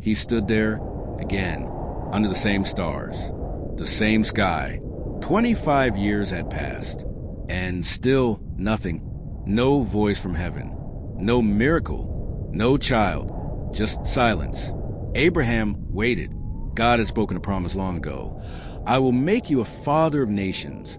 He stood there, again, under the same stars, the same sky. 25 years had passed, and still nothing. No voice from heaven, no miracle, no child, just silence. Abraham waited. God had spoken a promise long ago. I will make you a father of nations.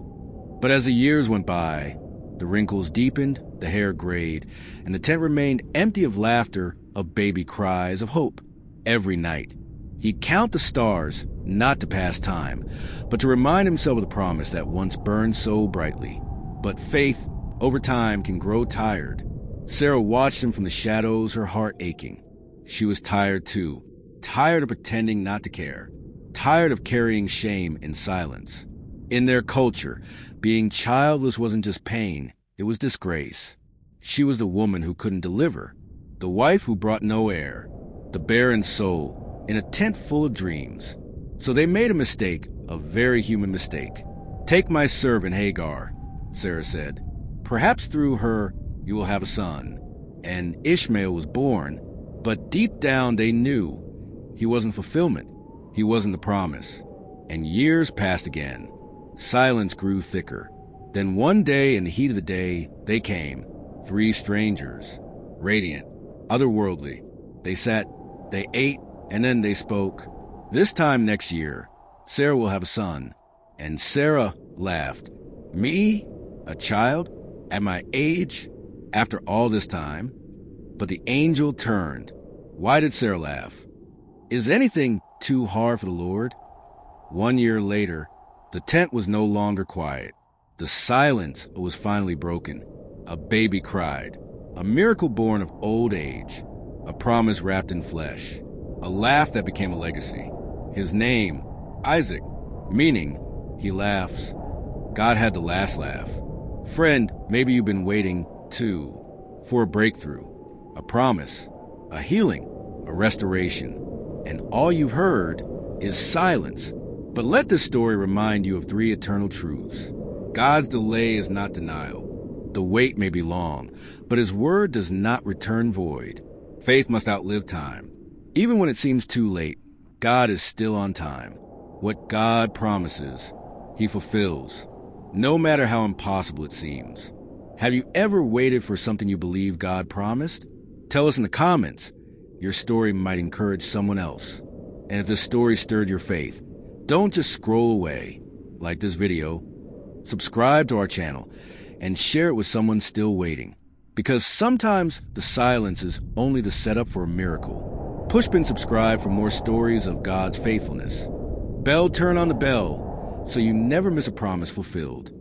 But as the years went by, the wrinkles deepened, the hair grayed, and the tent remained empty of laughter, of baby cries, of hope. Every night, he'd count the stars, not to pass time, but to remind himself of the promise that once burned so brightly. But faith, over time, can grow tired. Sarah watched him from the shadows, her heart aching. She was tired too, tired of pretending not to care, tired of carrying shame in silence. In their culture, being childless wasn't just pain, it was disgrace. She was the woman who couldn't deliver, the wife who brought no heir, the barren soul in a tent full of dreams. So they made a mistake, a very human mistake. Take my servant Hagar, Sarah said. Perhaps through her you will have a son. And Ishmael was born, but deep down they knew he wasn't fulfillment. He wasn't the promise. And years passed again. Silence grew thicker. Then one day, in the heat of the day, they came. 3 strangers. Radiant. Otherworldly. They sat, they ate, and then they spoke. This time next year, Sarah will have a son. And Sarah laughed. Me? A child? At my age? After all this time? But the angel turned. Why did Sarah laugh? Is anything too hard for the Lord? 1 year later, the tent was no longer quiet. The silence was finally broken. A baby cried. A miracle born of old age. A promise wrapped in flesh. A laugh that became a legacy. His name, Isaac, meaning he laughs. God had the last laugh. Friend, maybe you've been waiting, too, for a breakthrough, a promise, a healing, a restoration. And all you've heard is silence. But let this story remind you of 3 eternal truths. God's delay is not denial. The wait may be long, but his word does not return void. Faith must outlive time. Even when it seems too late, God is still on time. What God promises, he fulfills, no matter how impossible it seems. Have you ever waited for something you believe God promised? Tell us in the comments. Your story might encourage someone else. And if this story stirred your faith, don't just scroll away. Like this video, subscribe to our channel, and share it with someone still waiting. Because sometimes the silence is only the setup for a miracle. Push and subscribe for more stories of God's faithfulness. Turn on the bell so you never miss a promise fulfilled.